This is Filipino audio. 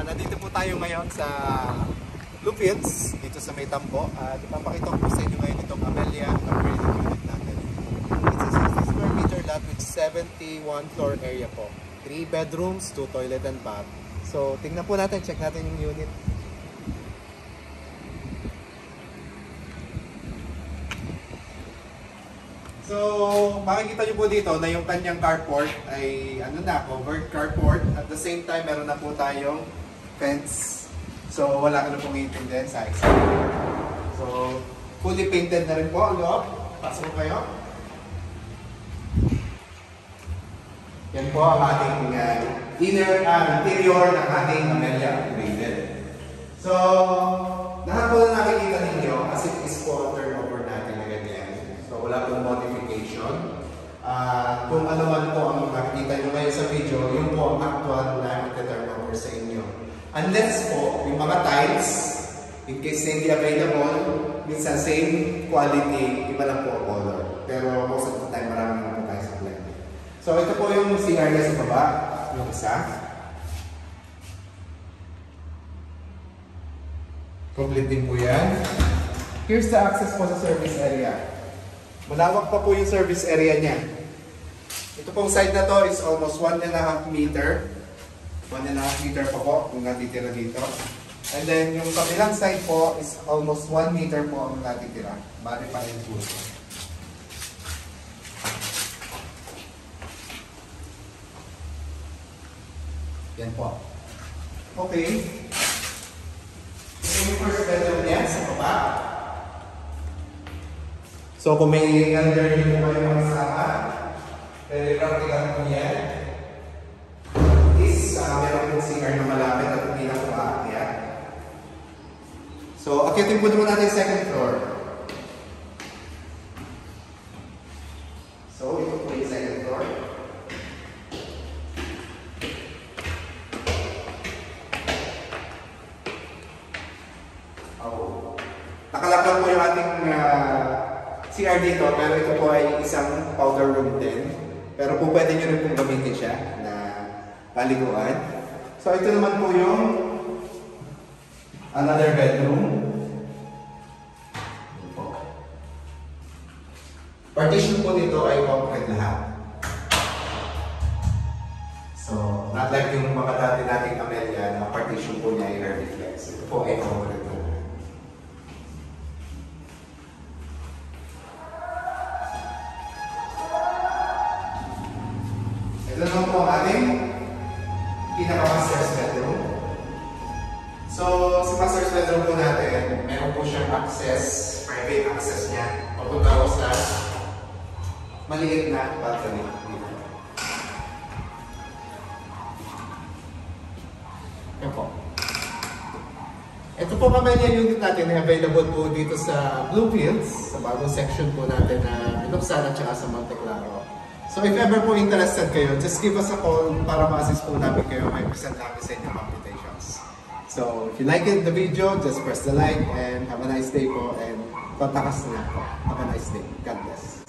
Nandito po tayo ngayon sa Bluefields, dito sa May Tambo. Ipapakita ko po sa inyo ngayon itong Amelia upgraded unit natin. It's a 60 square meter lot with 71 floor area po. 3 bedrooms, 2 toilet and bath. So, tingnan po natin, check natin yung unit. So, makikita nyo po dito na yung kanyang carport ay covered carport. At the same time, meron na po tayong fence. So, wala ka na pong iintindihan sa exterior. So, fully painted na rin po ang loob. Pasok po kayo. Yan po ang ating interior ng ating Amelia upgraded. So, lahat po na nakikita ninyo as it is po turnover natin na ganyan. So, wala pong modification. Kung ano man po ang makikita nyo ngayon sa video, yun po ang actual na turnover sa inyo. Unless po, yung mga tiles, in case na hindi available, minsan same quality, iba lang po color. Pero most of the time, marami na po tayo sa blend. So, ito po yung CR niya sa baba, yung isa. Complete din po yan. Here's the access po sa service area. Malawak pa po yung service area niya. Ito pong side na to is almost 1.5 meter. 1.5 meter pa po yung natitira dito. And then yung kabilang side po is almost 1 meter po ang natitira. Bali pa rin po. Yan po. Okay. Ito yung first bedroom niya sa baba. So kung may under nyo po kayo mga kasama, practical po yan. Meron pong CR na malapit at hindi na po aakyat. So, akyatin po naman natin yung second floor. So, ito po yung second floor. Nakalak lang po yung ating CR dito, pero ito po ay isang powder room din. Pero po pwede nyo rin pong gamitin siya na paliguan. So ito naman po yung another bedroom. Partition po dito ay concrete lahat. So, not like yung mga dati nating Amelia na partition po niya ay air reflex. Ito po ay concrete lahat. Ito naman po ang ating pinaka-master's bedroom. So, sa master's bedroom po natin, meron po siyang access, private access niya. Papunta ko sa maliit na balcony. Yan po. Ito po Amelia unit natin na available po dito sa Bluefields, sa bagong section po natin na Binuksan at saka sa Monte Claro. So if ever po interested kayo, just give us a call para ma-assist po namin kayo. May present namin sa inyong computations. So if you like the video, just press the like and have a nice day po and contact us na po. Have a nice day. God bless.